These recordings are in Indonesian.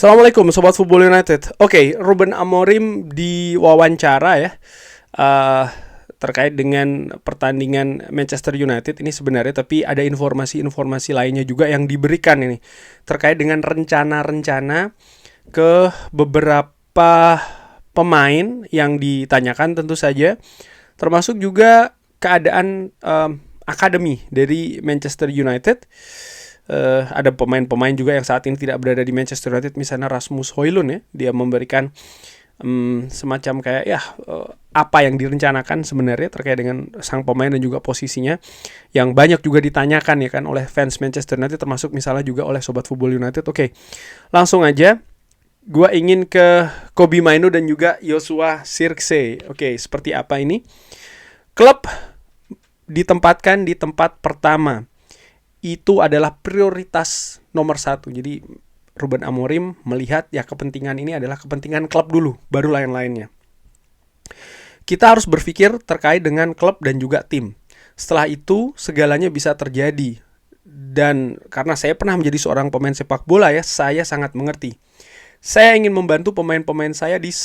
Assalamualaikum Sobat Football United. Oke, Ruben Amorim diwawancara ya eh, terkait dengan pertandingan Manchester United ini sebenarnya, tapi ada informasi-informasi lainnya juga yang diberikan ini terkait dengan rencana-rencana ke beberapa pemain yang ditanyakan tentu saja, termasuk juga keadaan akademi dari Manchester United. Ada pemain-pemain juga yang saat ini tidak berada di Manchester United, misalnya Rasmus Højlund ya, dia memberikan semacam kayak apa yang direncanakan sebenarnya terkait dengan sang pemain dan juga posisinya, yang banyak juga ditanyakan ya kan oleh fans Manchester United, termasuk misalnya juga oleh Sobat Football United. Oke, langsung aja gue ingin ke Kobbie Mainoo dan juga Joshua Zirkzee. Oke, seperti apa ini? Klub ditempatkan di tempat pertama, itu adalah prioritas nomor satu. Jadi Ruben Amorim melihat ya kepentingan ini adalah kepentingan klub dulu, baru lain-lainnya. Kita harus berpikir terkait dengan klub dan juga tim. Setelah itu segalanya bisa terjadi. Dan karena saya pernah menjadi seorang pemain sepak bola ya, saya sangat mengerti. Saya ingin membantu pemain-pemain saya di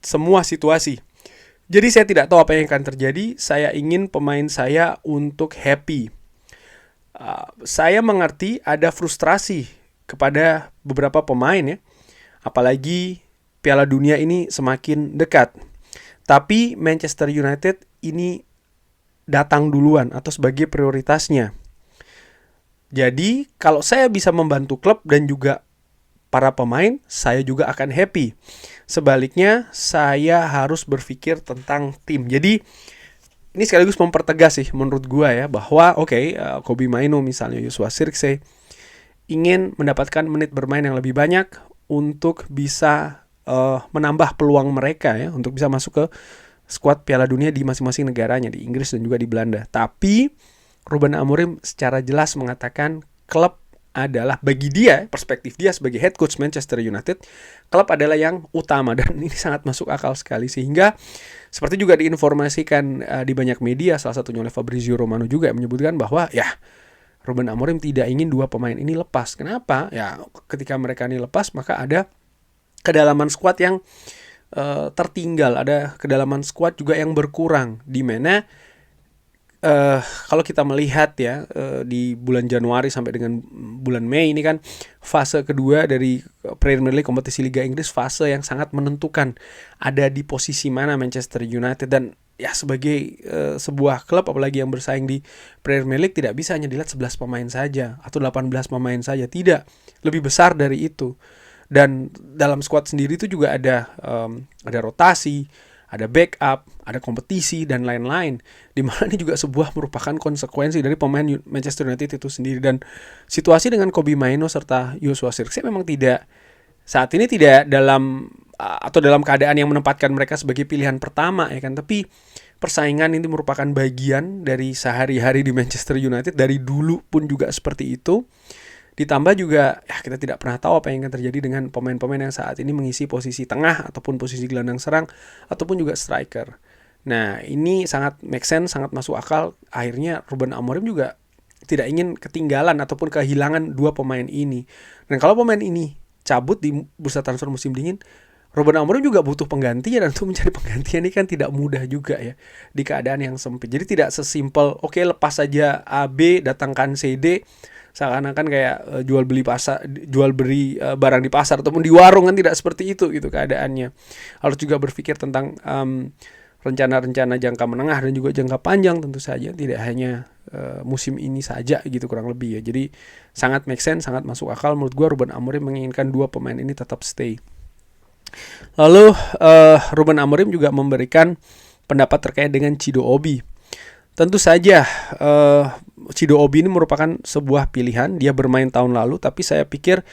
semua situasi. Jadi saya tidak tahu apa yang akan terjadi. Saya ingin pemain saya untuk happy. Saya mengerti ada frustrasi kepada beberapa pemain ya, apalagi Piala Dunia ini semakin dekat. Tapi Manchester United ini datang duluan atau sebagai prioritasnya. Jadi kalau saya bisa membantu klub dan juga para pemain, saya juga akan happy. Sebaliknya saya harus berpikir tentang tim. Jadi ini sekaligus mempertegas sih menurut gue ya, bahwa Kobbie Mainoo misalnya, Joshua Zirkzee ingin mendapatkan menit bermain yang lebih banyak untuk bisa menambah peluang mereka ya, untuk bisa masuk ke skuad Piala Dunia di masing-masing negaranya, di Inggris dan juga di Belanda. Tapi Ruben Amorim secara jelas mengatakan klub adalah, bagi dia, perspektif dia sebagai head coach Manchester United, klub adalah yang utama. Dan ini sangat masuk akal sekali, sehingga seperti juga diinformasikan di banyak media, salah satunya oleh Fabrizio Romano juga, menyebutkan bahwa ya Ruben Amorim tidak ingin dua pemain ini lepas. Kenapa? Ya ketika mereka ini lepas, maka ada kedalaman skuad yang tertinggal, ada kedalaman skuad juga yang berkurang, di mana kalau kita melihat ya di bulan Januari sampai dengan bulan Mei ini kan fase kedua dari Premier League, kompetisi Liga Inggris, fase yang sangat menentukan ada di posisi mana Manchester United. Dan ya sebagai sebuah klub apalagi yang bersaing di Premier League, tidak bisa hanya dilihat 11 pemain saja atau 18 pemain saja, tidak, lebih besar dari itu. Dan dalam skuad sendiri itu juga ada rotasi, ada backup, ada kompetisi, dan lain-lain. Dimana ini juga sebuah merupakan konsekuensi dari pemain Manchester United itu sendiri. Dan situasi dengan Kobbie Mainoo serta Joshua Zirkzee memang saat ini tidak dalam keadaan yang menempatkan mereka sebagai pilihan pertama ya kan. Tapi persaingan ini merupakan bagian dari sehari-hari di Manchester United, dari dulu pun juga seperti itu. Ditambah juga ya kita tidak pernah tahu apa yang akan terjadi dengan pemain-pemain yang saat ini mengisi posisi tengah ataupun posisi gelandang serang ataupun juga striker. Nah ini sangat make sense, sangat masuk akal. Akhirnya Ruben Amorim juga tidak ingin ketinggalan ataupun kehilangan dua pemain ini. Dan kalau pemain ini cabut di bursa transfer musim dingin, Ruben Amorim juga butuh penggantinya, dan untuk mencari penggantian ini kan tidak mudah juga ya di keadaan yang sempit. Jadi tidak sesimpel lepas saja A, B, datangkan C, D, seakan-akan kayak jual beli barang di pasar ataupun di warung, kan tidak seperti itu gitu keadaannya. Harus juga berpikir tentang rencana-rencana jangka menengah dan juga jangka panjang tentu saja, tidak hanya musim ini saja gitu kurang lebih ya. Jadi sangat make sense, sangat masuk akal menurut gue Ruben Amorim menginginkan dua pemain ini tetap stay. Lalu Ruben Amorim juga memberikan pendapat terkait dengan Chido Obi. Tentu saja Chido Obi ini merupakan sebuah pilihan. Dia bermain tahun lalu, tapi saya pikir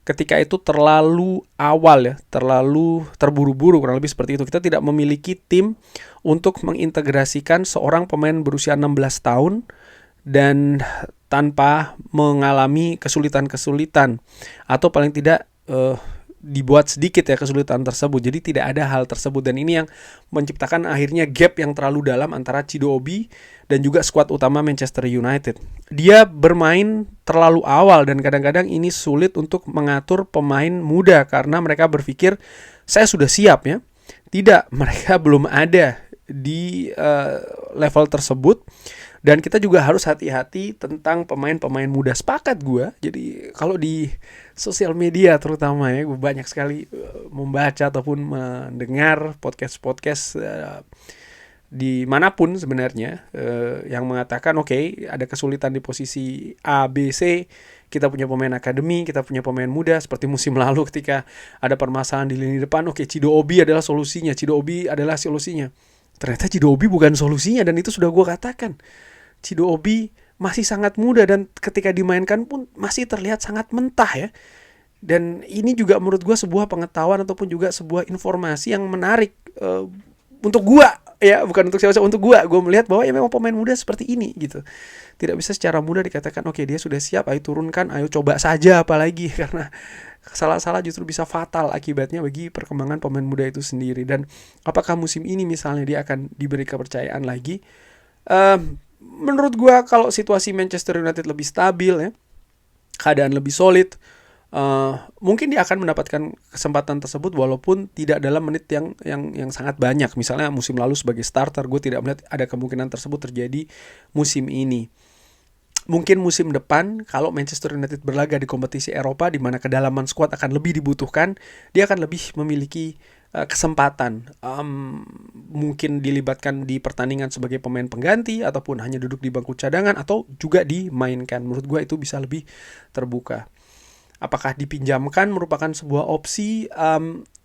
ketika itu terlalu awal ya, terlalu terburu-buru, kurang lebih seperti itu. Kita tidak memiliki tim untuk mengintegrasikan seorang pemain berusia 16 tahun dan tanpa mengalami kesulitan-kesulitan, atau paling tidak dibuat sedikit ya kesulitan tersebut. Jadi tidak ada hal tersebut, dan ini yang menciptakan akhirnya gap yang terlalu dalam antara Chido Obi dan juga skuad utama Manchester United. Dia bermain terlalu awal dan kadang-kadang ini sulit untuk mengatur pemain muda karena mereka berpikir saya sudah siap ya. Tidak, mereka belum ada di level tersebut. Dan kita juga harus hati-hati tentang pemain-pemain muda. Sepakat gue. Jadi kalau di sosial media terutama ya, gue banyak sekali membaca ataupun mendengar podcast-podcast di manapun sebenarnya yang mengatakan oke, ada kesulitan di posisi A, B, C. Kita punya pemain akademi, kita punya pemain muda. Seperti musim lalu ketika ada permasalahan di lini depan, oke, Chido Obi adalah solusinya. Chido Obi adalah solusinya. Ternyata Chido Obi bukan solusinya, dan itu sudah gue katakan. Chido Obi masih sangat muda dan ketika dimainkan pun masih terlihat sangat mentah ya. Dan ini juga menurut gue sebuah pengetahuan ataupun juga sebuah informasi yang menarik untuk gue ya, bukan untuk siapa-siapa, untuk gue. Gue melihat bahwa ya memang pemain muda seperti ini gitu. Tidak bisa secara mudah dikatakan oke, dia sudah siap, ayo turunkan, ayo coba saja apalagi, karena salah-salah justru bisa fatal akibatnya bagi perkembangan pemain muda itu sendiri. Dan apakah musim ini misalnya dia akan diberi kepercayaan lagi? Menurut gue kalau situasi Manchester United lebih stabil ya, keadaan lebih solid, mungkin dia akan mendapatkan kesempatan tersebut walaupun tidak dalam menit yang sangat banyak. Misalnya musim lalu sebagai starter, gue tidak melihat ada kemungkinan tersebut terjadi musim ini. Mungkin musim depan kalau Manchester United berlaga di kompetisi Eropa di mana kedalaman skuad akan lebih dibutuhkan, dia akan lebih memiliki kesempatan, mungkin dilibatkan di pertandingan sebagai pemain pengganti ataupun hanya duduk di bangku cadangan atau juga dimainkan. Menurut gue itu bisa lebih terbuka. Apakah dipinjamkan merupakan sebuah opsi?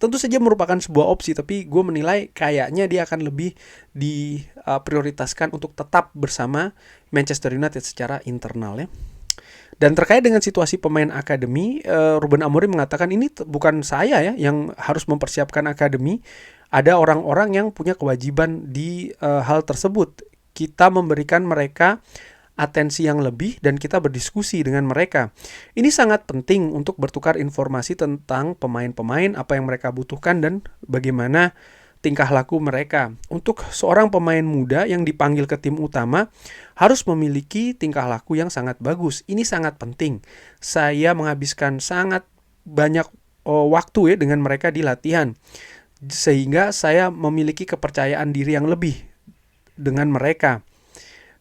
Tentu saja merupakan sebuah opsi, tapi gue menilai kayaknya dia akan lebih diprioritaskan untuk tetap bersama Manchester United secara internal ya. Dan terkait dengan situasi pemain akademi, Ruben Amorim mengatakan ini bukan saya ya yang harus mempersiapkan akademi. Ada orang-orang yang punya kewajiban di hal tersebut. Kita memberikan mereka atensi yang lebih dan kita berdiskusi dengan mereka. Ini sangat penting untuk bertukar informasi tentang pemain-pemain, apa yang mereka butuhkan dan bagaimana tingkah laku mereka. Untuk seorang pemain muda yang dipanggil ke tim utama harus memiliki tingkah laku yang sangat bagus. Ini sangat penting. Saya menghabiskan sangat banyak waktu ya dengan mereka di latihan, sehingga saya memiliki kepercayaan diri yang lebih dengan mereka.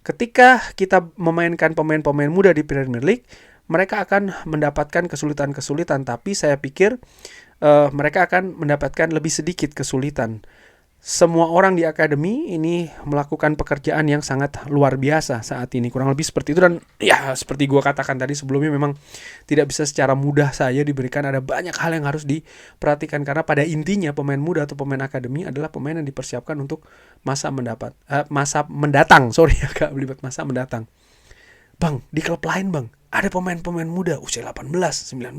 Ketika kita memainkan pemain-pemain muda di Premier League, mereka akan mendapatkan kesulitan-kesulitan, tapi saya pikir mereka akan mendapatkan lebih sedikit kesulitan. Semua orang di akademi ini melakukan pekerjaan yang sangat luar biasa saat ini, kurang lebih seperti itu. Dan ya seperti gue katakan tadi sebelumnya, memang tidak bisa secara mudah saja diberikan. Ada banyak hal yang harus diperhatikan karena pada intinya pemain muda atau pemain akademi adalah pemain yang dipersiapkan untuk masa mendatang. Agak belibet, masa mendatang. Bang, di klub lain bang, ada pemain-pemain muda usia 18, 19,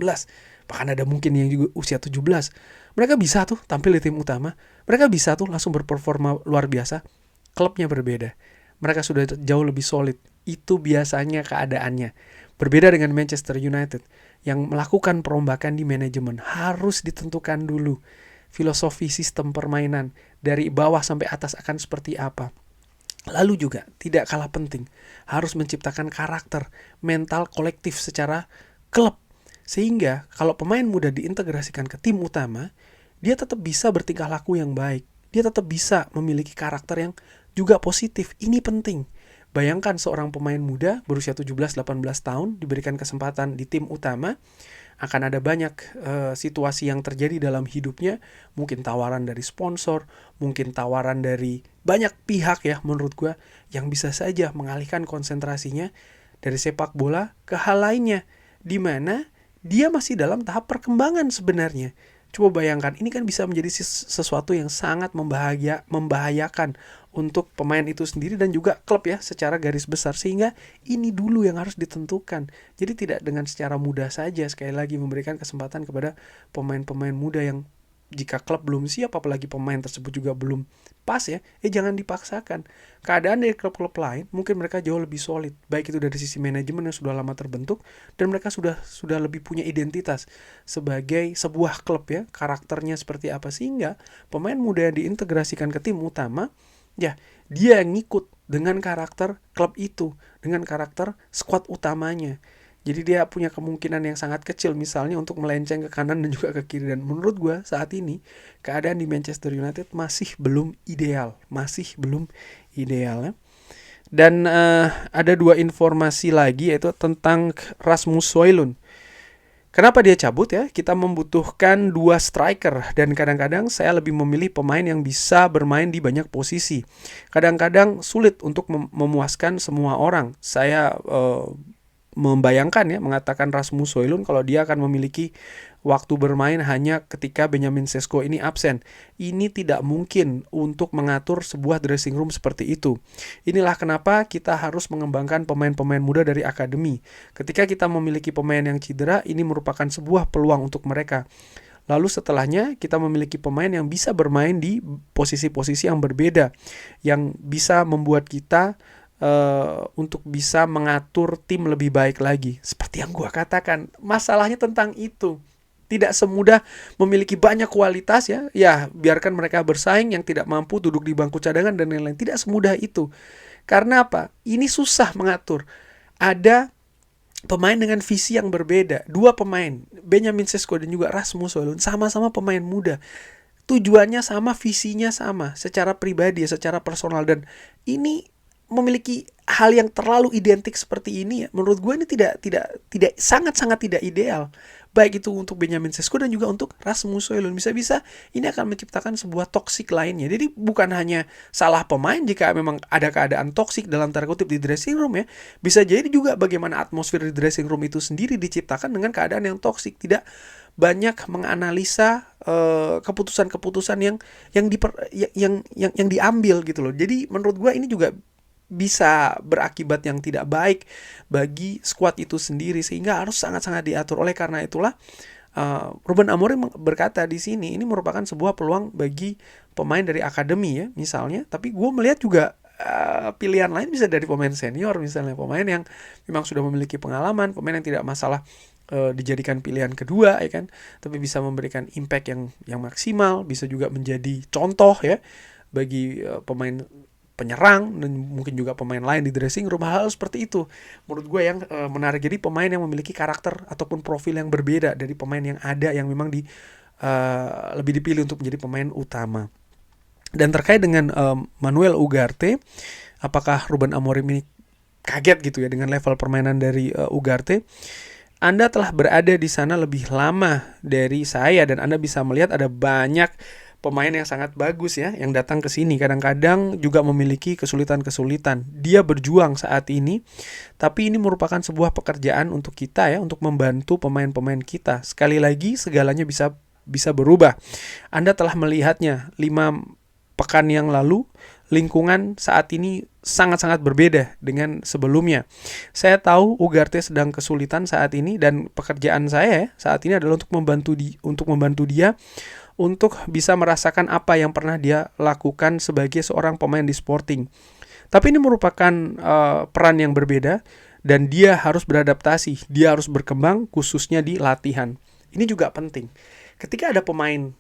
bahkan ada mungkin yang juga usia 17. Mereka bisa tuh tampil di tim utama. Mereka bisa tuh langsung berperforma luar biasa. Klubnya berbeda. Mereka sudah jauh lebih solid. Itu biasanya keadaannya. Berbeda dengan Manchester United yang melakukan perombakan di manajemen. Harus ditentukan dulu filosofi sistem permainan dari bawah sampai atas akan seperti apa. Lalu juga tidak kalah penting, harus menciptakan karakter, mental kolektif secara klub. Sehingga kalau pemain muda diintegrasikan ke tim utama, dia tetap bisa bertingkah laku yang baik. Dia tetap bisa memiliki karakter yang juga positif. Ini penting. Bayangkan seorang pemain muda berusia 17-18 tahun diberikan kesempatan di tim utama, akan ada banyak situasi yang terjadi dalam hidupnya. Mungkin tawaran dari sponsor, mungkin tawaran dari banyak pihak ya menurut gue, yang bisa saja mengalihkan konsentrasinya dari sepak bola ke hal lainnya, di mana dia masih dalam tahap perkembangan sebenarnya. Coba bayangkan, ini kan bisa menjadi sesuatu yang sangat membahayakan untuk pemain itu sendiri dan juga klub ya secara garis besar. Sehingga ini dulu yang harus ditentukan. Jadi tidak dengan secara mudah saja sekali lagi memberikan kesempatan kepada pemain-pemain muda yang Jika klub belum siap, apalagi pemain tersebut juga belum pas ya, jangan dipaksakan. Keadaan dari klub-klub lain mungkin mereka jauh lebih solid, baik itu dari sisi manajemen yang sudah lama terbentuk, dan mereka sudah lebih punya identitas sebagai sebuah klub ya, karakternya seperti apa, sehingga pemain muda yang diintegrasikan ke tim utama ya, dia yang ngikut dengan karakter klub itu, dengan karakter skuad utamanya. Jadi dia punya kemungkinan yang sangat kecil misalnya untuk melenceng ke kanan dan juga ke kiri. Dan menurut gue saat ini keadaan di Manchester United masih belum ideal. Ya. Dan ada 2 informasi lagi, yaitu tentang Rasmus Højlund. Kenapa dia cabut ya? Kita membutuhkan 2 striker, dan kadang-kadang saya lebih memilih pemain yang bisa bermain di banyak posisi. Kadang-kadang sulit untuk memuaskan semua orang. Saya membayangkan ya, mengatakan Rasmus Højlund kalau dia akan memiliki waktu bermain hanya ketika Benjamin Sesko ini absen. Ini tidak mungkin untuk mengatur sebuah dressing room seperti itu. Inilah kenapa kita harus mengembangkan pemain-pemain muda dari akademi. Ketika kita memiliki pemain yang cedera, ini merupakan sebuah peluang untuk mereka. Lalu setelahnya kita memiliki pemain yang bisa bermain di posisi-posisi yang berbeda, yang bisa membuat kita untuk bisa mengatur tim lebih baik lagi. Seperti yang gue katakan, masalahnya tentang itu. Tidak semudah memiliki banyak kualitas ya. Ya, biarkan mereka bersaing, yang tidak mampu duduk di bangku cadangan dan lain-lain. Tidak semudah itu. Karena apa? Ini susah mengatur. Ada pemain dengan visi yang berbeda. 2 pemain, Benjamin Sesko dan juga Rasmus Højlund, sama-sama pemain muda. Tujuannya sama, visinya sama, secara pribadi, secara personal. Dan ini memiliki hal yang terlalu identik seperti ini ya, menurut gue ini tidak sangat-sangat tidak ideal, baik itu untuk Benjamin Sesko dan juga untuk Rasmus Højlund. Bisa-bisa ini akan menciptakan sebuah toksik lainnya. Jadi bukan hanya salah pemain jika memang ada keadaan toksik dalam tanda kutip di dressing room ya, bisa jadi juga bagaimana atmosfer di dressing room itu sendiri diciptakan dengan keadaan yang toksik. Tidak banyak menganalisa keputusan-keputusan yang diambil gitu loh. Jadi menurut gue ini juga bisa berakibat yang tidak baik bagi skuad itu sendiri, sehingga harus sangat-sangat diatur. Oleh karena itulah Ruben Amorim berkata di sini ini merupakan sebuah peluang bagi pemain dari akademi ya misalnya, tapi gue melihat juga pilihan lain bisa dari pemain senior, misalnya pemain yang memang sudah memiliki pengalaman, pemain yang tidak masalah dijadikan pilihan kedua ya kan, tapi bisa memberikan impact yang maksimal, bisa juga menjadi contoh ya bagi pemain penyerang dan mungkin juga pemain lain di dressing room. Hal seperti itu menurut gue yang menarik. Jadi pemain yang memiliki karakter ataupun profil yang berbeda dari pemain yang ada, yang memang lebih dipilih untuk menjadi pemain utama. Dan terkait dengan Manuel Ugarte, apakah Ruben Amorim ini kaget gitu ya dengan level permainan dari Ugarte? Anda telah berada di sana lebih lama dari saya, dan Anda bisa melihat ada banyak pemain yang sangat bagus ya yang datang ke sini, kadang-kadang juga memiliki kesulitan-kesulitan. Dia berjuang saat ini, tapi ini merupakan sebuah pekerjaan untuk kita ya, untuk membantu pemain-pemain kita. Sekali lagi, segalanya bisa berubah. Anda telah melihatnya 5 pekan yang lalu, lingkungan saat ini sangat-sangat berbeda dengan sebelumnya. Saya tahu Ugarte sedang kesulitan saat ini, dan pekerjaan saya saat ini adalah untuk membantu dia untuk bisa merasakan apa yang pernah dia lakukan sebagai seorang pemain di Sporting. Tapi ini merupakan peran yang berbeda, dan dia harus beradaptasi, dia harus berkembang khususnya di latihan. Ini juga penting. Ketika ada pemain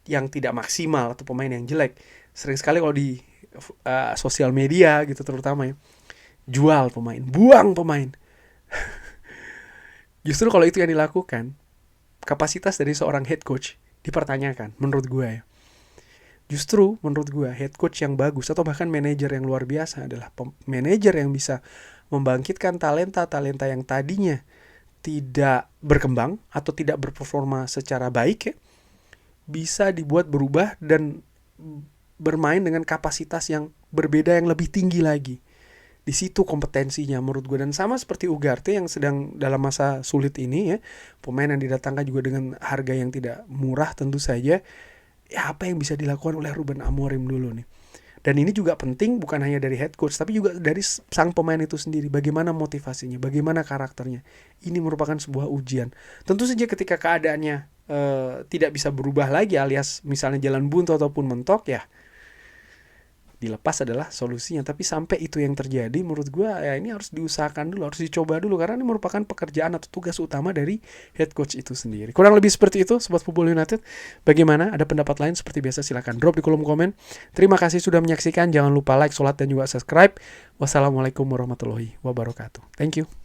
yang tidak maksimal atau pemain yang jelek, sering sekali kalau di sosial media gitu terutama ya, jual pemain, buang pemain. Justru kalau itu yang dilakukan, kapasitas dari seorang head coach dipertanyakan menurut gue ya. Justru menurut gue head coach yang bagus atau bahkan manajer yang luar biasa adalah manajer yang bisa membangkitkan talenta-talenta yang tadinya tidak berkembang atau tidak berperforma secara baik ya, bisa dibuat berubah dan bermain dengan kapasitas yang berbeda, yang lebih tinggi lagi. Di situ kompetensinya menurut gue. Dan sama seperti Ugarte yang sedang dalam masa sulit ini ya, pemain yang didatangkan juga dengan harga yang tidak murah tentu saja. Ya, apa yang bisa dilakukan oleh Ruben Amorim dulu nih. Dan ini juga penting bukan hanya dari head coach, tapi juga dari sang pemain itu sendiri. Bagaimana motivasinya, bagaimana karakternya. Ini merupakan sebuah ujian. Tentu saja ketika keadaannya tidak bisa berubah lagi, alias misalnya jalan buntu ataupun mentok, ya dilepas adalah solusinya. Tapi sampai itu yang terjadi, menurut gue ya ini harus diusahakan dulu, harus dicoba dulu, karena ini merupakan pekerjaan atau tugas utama dari head coach itu sendiri. Kurang lebih seperti itu Sobat Football United. Bagaimana? Ada pendapat lain seperti biasa silahkan drop di kolom komen. Terima kasih sudah menyaksikan. Jangan lupa like, sholat, dan juga subscribe. Wassalamualaikum warahmatullahi wabarakatuh. Thank you.